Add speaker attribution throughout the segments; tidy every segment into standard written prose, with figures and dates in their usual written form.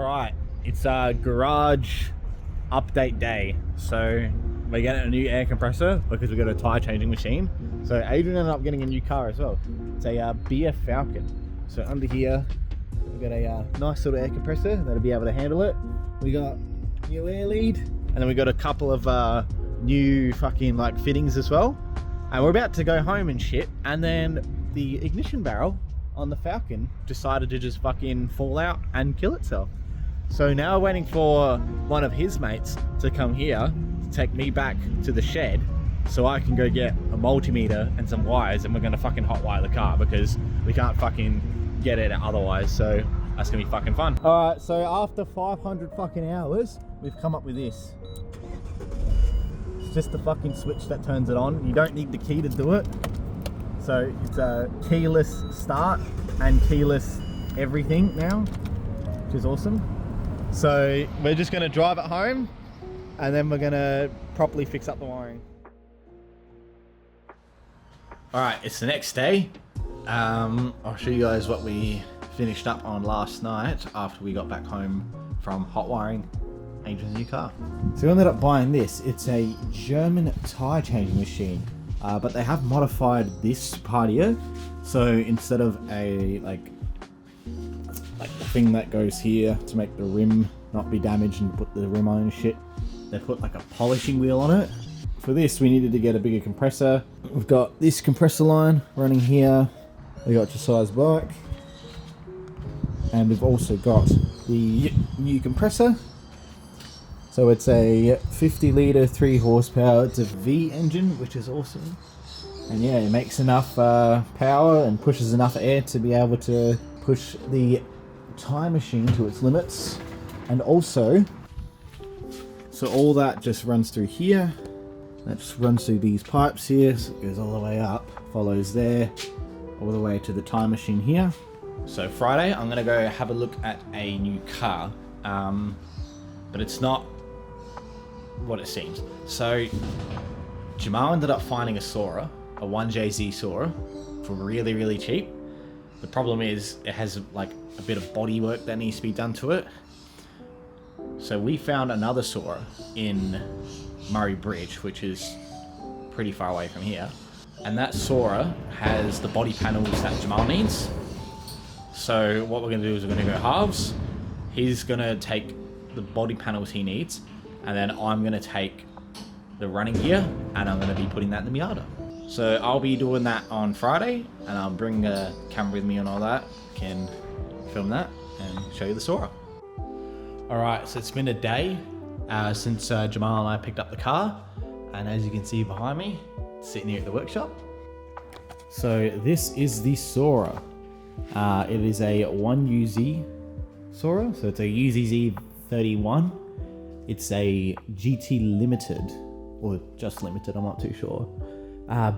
Speaker 1: Alright, it's a garage update day. So we're getting a new air compressor because we got a tire changing machine. So Adrian ended up getting a new car as well. It's a BF Falcon. So under here, we've got a nice little air compressor that'll be able to handle it. We got new air lead, and then we got a couple of new fucking like fittings as well. And we're about to go home and shit, and then the ignition barrel on the Falcon decided to just fucking fall out and kill itself. So now we're waiting for one of his mates to come here to take me back to the shed so I can go get a multimeter and some wires, and we're gonna fucking hotwire the car because we can't fucking get it otherwise. So that's gonna be fucking fun. All right, so after 500 fucking hours, we've come up with this. It's just the fucking switch that turns it on. You don't need the key to do it. So it's a keyless start and keyless everything now, which is awesome. So we're just gonna drive it home and then we're gonna properly fix up the wiring. All right, it's the next day. I'll show you guys what we finished up on last night after we got back home from hot wiring Adrian's new car. So we ended up buying this. It's a German tire changing machine, but they have modified this part here. So instead of a like the thing that goes here to make the rim not be damaged and put the rim on and shit, they put like a polishing wheel on it. For this, we needed to get a bigger compressor. We've got this compressor line running here. We got Josiah's bike. And we've also got the new compressor. So it's a 50 litre, 3 horsepower. It's a V engine, which is awesome. And yeah, it makes enough power and pushes enough air to be able to push the tire machine to its limits. And also, so all that just runs through here. That just runs through these pipes here. So it goes all the way up, follows there, all the way to the tire machine here. So Friday, I'm gonna go have a look at a new car, but it's not what it seems. So Jamal ended up finding a Sora, a 1JZ Sora, for really, really cheap. The problem is it has like a bit of body work that needs to be done to it. So we found another Sora in Murray Bridge, which is pretty far away from here. And that Sora has the body panels that Jamal needs. So what we're gonna do is we're gonna go halves. He's gonna take the body panels he needs, and then I'm gonna take the running gear and I'm gonna be putting that in the Miata. So I'll be doing that on Friday, and I'll bring a camera with me and all that. Can film that and show you the Sora. All right, so it's been a day since Jamal and I picked up the car, and as you can see behind me, it's sitting here at the workshop. So this is the Sora. It is a 1UZ Sora, so it's a UZZ31. It's a GT Limited, or just Limited, I'm not too sure.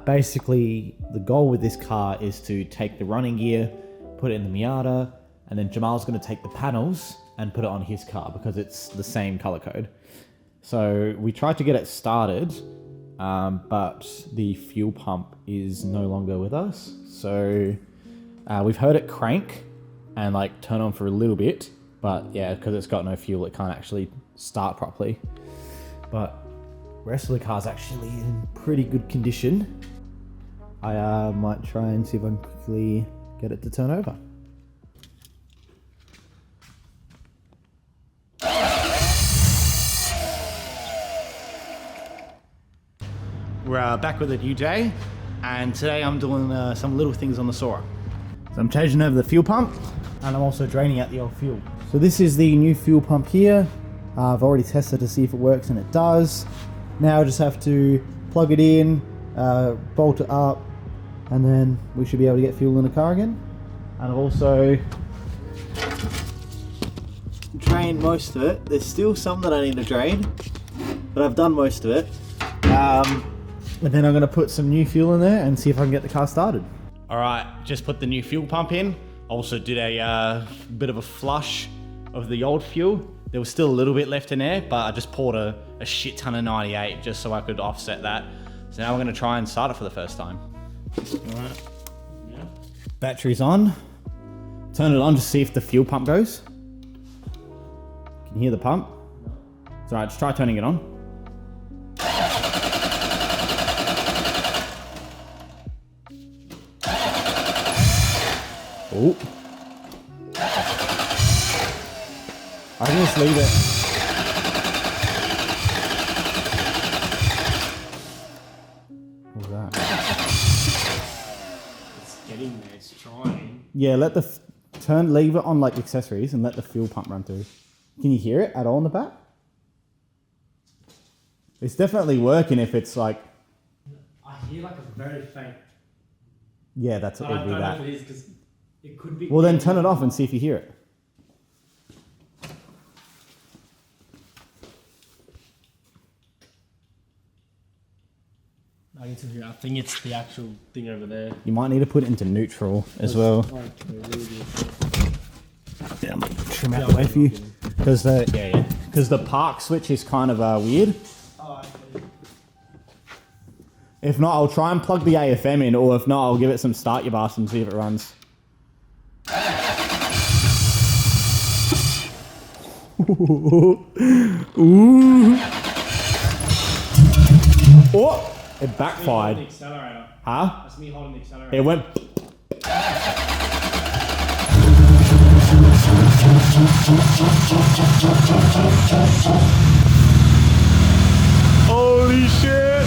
Speaker 1: Basically, the goal with this car is to take the running gear, put it in the Miata, and then Jamal's going to take the panels and put it on his car because it's the same color code. So we tried to get it started, but the fuel pump is no longer with us. So we've heard it crank and like turn on for a little bit, but yeah, because it's got no fuel, it can't actually start properly. But the rest of the car's actually in pretty good condition. I might try and see if I can quickly get it to turn over. We're back with a new day, and today I'm doing some little things on the Sora. So I'm changing over the fuel pump, and I'm also draining out the old fuel. So this is the new fuel pump here. I've already tested to see if it works, and it does. Now I just have to plug it in, bolt it up, and then we should be able to get fuel in the car again. And I've also drained most of it. There's still some that I need to drain, but I've done most of it. And then I'm going to put some new fuel in there and see if I can get the car started. All right, just put the new fuel pump in. Also did a bit of a flush of the old fuel. There was still a little bit left in there, but I just poured a shit ton of 98 just so I could offset that. So now we're going to try and start it for the first time. All right. Yeah. Battery's on. Turn it on to see if the fuel pump goes.
Speaker 2: Can you hear the pump?
Speaker 3: No.
Speaker 2: It's alright, just try turning it on. Oh. I can just leave it. What was that?
Speaker 3: It's getting there. It's trying.
Speaker 2: Yeah, leave it on like accessories and let the fuel pump run through. Can you hear it at all in the back? It's definitely working if it's like...
Speaker 3: I hear like a very faint.
Speaker 2: Yeah, that's
Speaker 3: But
Speaker 2: it
Speaker 3: I
Speaker 2: would be
Speaker 3: don't know
Speaker 2: that.
Speaker 3: if it is because it could be.
Speaker 2: Well, then turn it off and see if you hear it.
Speaker 3: I can still hear it. I think it's the actual thing over there.
Speaker 2: You might need to put it into neutral as well.
Speaker 3: Oh, okay, really good.
Speaker 2: Yeah, I'm gonna trim out the way for you. Because the park switch is kind of weird.
Speaker 3: Oh, okay.
Speaker 2: If not, I'll try and plug the AFM in, or if not, I'll give it some start your bus and see if it runs. Ooh. Oh, it backfired.
Speaker 3: The accelerator.
Speaker 2: Huh?
Speaker 3: That's me holding the accelerator.
Speaker 2: It went. Holy shit!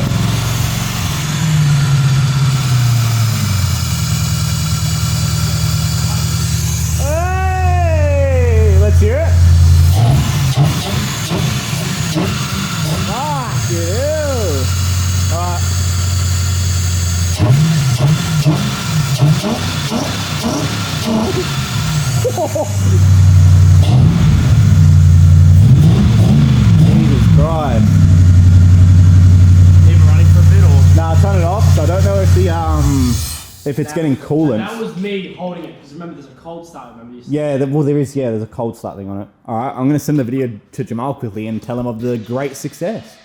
Speaker 2: Hey! Let's hear it. Ah, yeah. All right. Jesus Christ.
Speaker 3: Even running for a bit or?
Speaker 2: Now turn it off. So I don't know if it's getting coolant.
Speaker 3: That was me holding it because remember there's a cold start. Remember you said.
Speaker 2: Yeah, there's a cold start thing on it. All right, I'm going to send the video to Jamal quickly and tell him of the great success.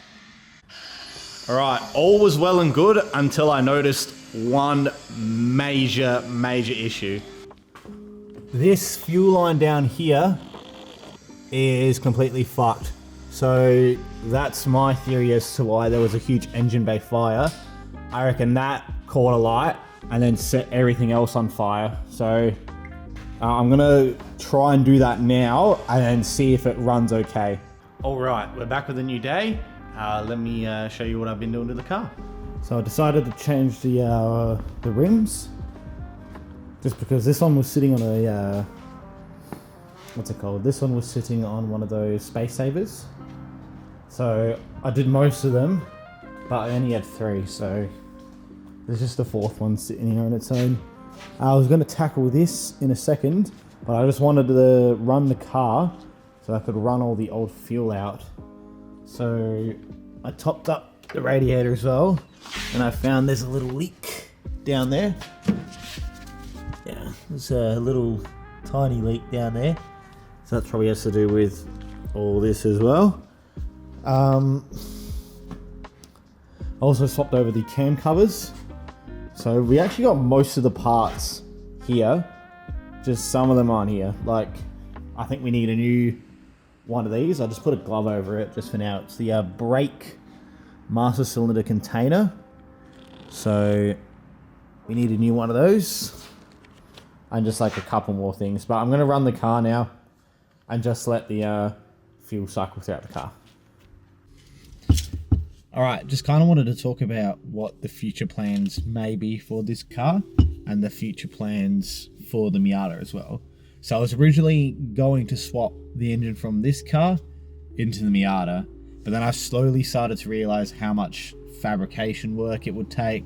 Speaker 1: All right, all was well and good until I noticed one major issue. This fuel line down here is completely fucked. So that's my theory as to why there was a huge engine bay fire. I reckon that caught a light and then set everything else on fire. So I'm gonna try and do that now and then see if it runs okay. All right, we're back with a new day. Let me show you what I've been doing to the car. So I decided to change the rims, just because this one was sitting on a what's it called? This one was sitting on one of those space savers. So I did most of them, but I only had 3. So there's just the 4th one sitting here on its own. I was going to tackle this in a second, but I just wanted to run the car so I could run all the old fuel out. So I topped up the radiator as well, and I found there's a little leak down there. Yeah, there's a little tiny leak down there. So that probably has to do with all this as well. I also swapped over the cam covers. So we actually got most of the parts here, just some of them aren't here. Like, I think we need a new one of these. I just put a glove over it just for now. It's the brake master cylinder container. So we need a new one of those. And just like a couple more things. But I'm going to run the car now and just let the fuel cycle throughout the car. All right, just kind of wanted to talk about what the future plans may be for this car and the future plans for the Miata as well. So I was originally going to swap the engine from this car into the Miata, but then I slowly started to realize how much fabrication work it would take,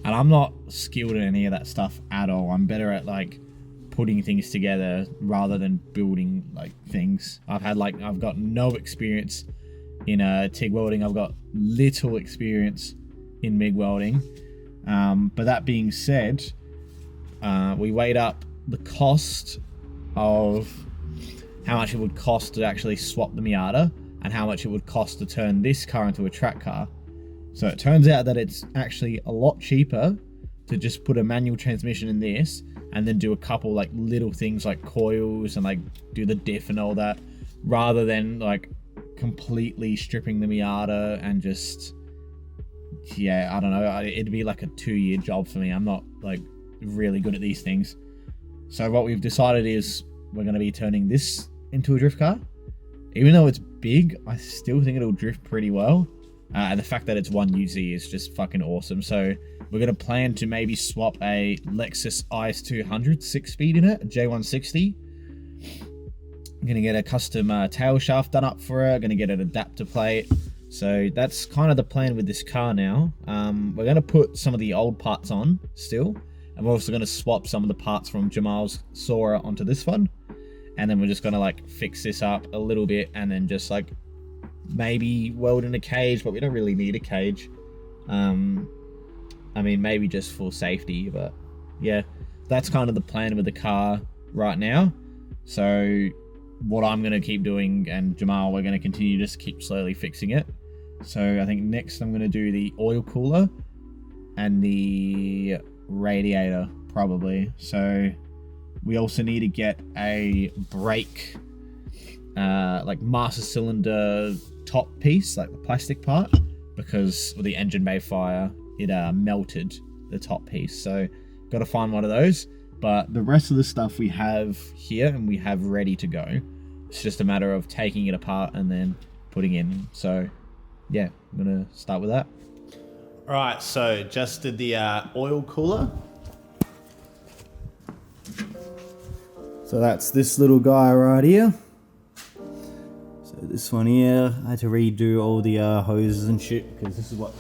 Speaker 1: and I'm not skilled in any of that stuff at all. I'm better at like putting things together rather than building like things. I've got no experience in TIG welding. I've got little experience in MIG welding. But that being said, we weighed up the cost of how much it would cost to actually swap the Miata and how much it would cost to turn this car into a track car. So it turns out that it's actually a lot cheaper to just put a manual transmission in this and then do a couple like little things like coils and like do the diff and all that rather than like completely stripping the Miata and just, yeah, I don't know, it'd be like a 2-year job for me. I'm not like really good at these things. So what we've decided is we're going to be turning this into a drift car. Even though it's big, I still think it'll drift pretty well. And the fact that it's 1UZ is just fucking awesome. So we're going to plan to maybe swap a Lexus IS200 6-speed in it, a J160. I'm going to get a custom tail shaft done up for it. Going to get an adapter plate. So that's kind of the plan with this car now. We're going to put some of the old parts on still. And we're also going to swap some of the parts from Jamal's Sora onto this one. And then we're just going to like fix this up a little bit and then just like maybe weld in a cage, but we don't really need a cage. I mean, maybe just for safety, but yeah, that's kind of the plan with the car right now. So what I'm going to keep doing, and Jamal, we're going to continue just keep slowly fixing it. So I think next I'm going to do the oil cooler and the radiator probably. So we also need to get a brake, like master cylinder top piece, like the plastic part, because with the engine bay fire, it melted the top piece. So got to find one of those. But the rest of the stuff we have here and we have ready to go. It's just a matter of taking it apart and then putting in. So yeah, I'm gonna start with that. All right, so just did the oil cooler.
Speaker 2: So that's this little guy right here. So this one here, I had to redo all the hoses and shit because this is what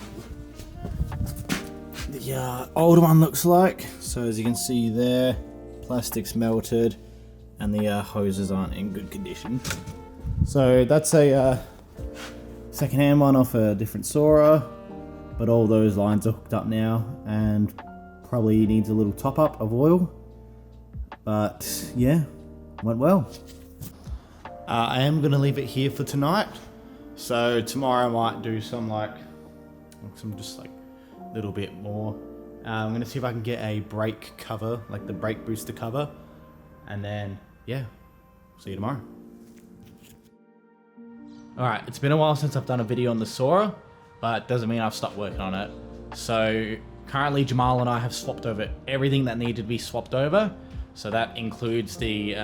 Speaker 2: the old one looks like. So as you can see there, plastic's melted and the hoses aren't in good condition. So that's a second-hand one off a different Sora, but all those lines are hooked up now and probably needs a little top up of oil. But yeah, went well. I am going to leave it here for tonight. So tomorrow I might do some just like a little bit more. I'm going to see if I can get a brake cover, like the brake booster cover. And then, yeah, see you tomorrow. Alright, it's been a while since I've done a video on the Sora, but it doesn't mean I've stopped working on it. So currently Jamal and I have swapped over everything that needed to be swapped over. So that includes the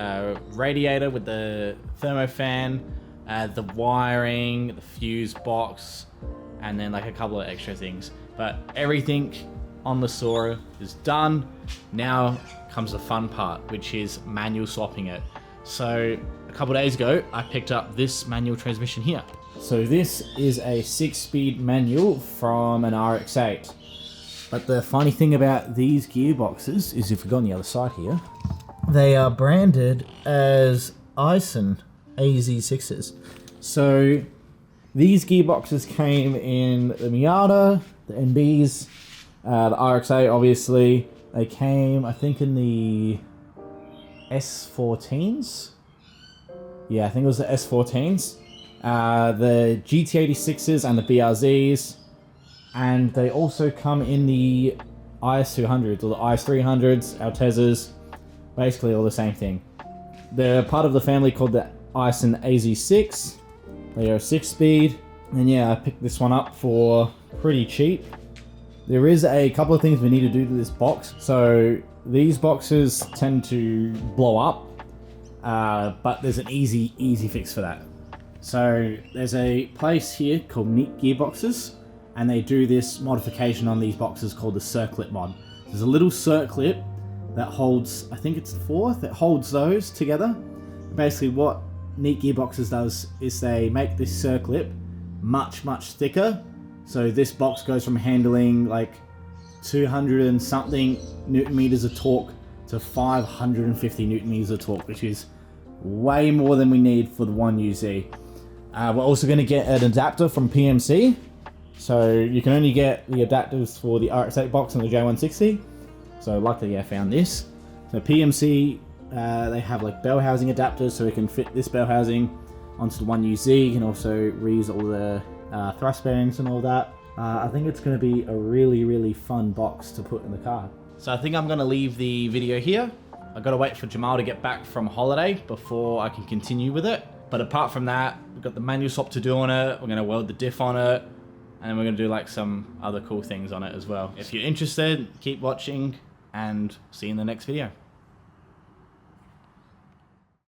Speaker 2: radiator with the thermofan, the wiring, the fuse box, and then like a couple of extra things. But everything on the Sora is done. Now comes the fun part, which is manual swapping it. So a couple of days ago, I picked up this manual transmission here. So this is a 6-speed manual from an RX-8. But the funny thing about these gearboxes is, if we go on the other side here, they are branded as Aisin AZ6s. So these gearboxes came in the Miata, the NBs, the RX-8 obviously. They came, I think, in the S14s. Yeah, I think it was the S14s. The GT86s and the BRZs. And they also come in the IS200s or the IS300s, Altezas, basically all the same thing. They're part of the family called the Aisin AZ6. They are a 6-speed. And yeah, I picked this one up for pretty cheap. There is a couple of things we need to do to this box. So these boxes tend to blow up, but there's an easy fix for that. So there's a place here called Neat Gearboxes, and they do this modification on these boxes called the circlip mod. There's a little circlip that holds, I think it's the 4th, it holds those together. Basically what Neat Gearboxes does is they make this circlip much thicker. So this box goes from handling like 200 and something Newton meters of torque to 550 Newton meters of torque, which is way more than we need for the 1UZ. We're also going to get an adapter from PMC. So you can only get the adapters for the RX-8 box and the J160. So luckily I found this. So PMC, they have like bell housing adapters, so we can fit this bell housing onto the 1UZ. You can also reuse all the thrust bearings and all that. I think it's going to be a really fun box to put in the car. So I think I'm going to leave the video here. I've got to wait for Jamal to get back from holiday before I can continue with it.
Speaker 1: But apart from that, we've got the manual swap to do on it. We're going to weld the diff on it. And then we're going to do like some other cool things on it as well. If you're interested, keep watching and see you in the next video.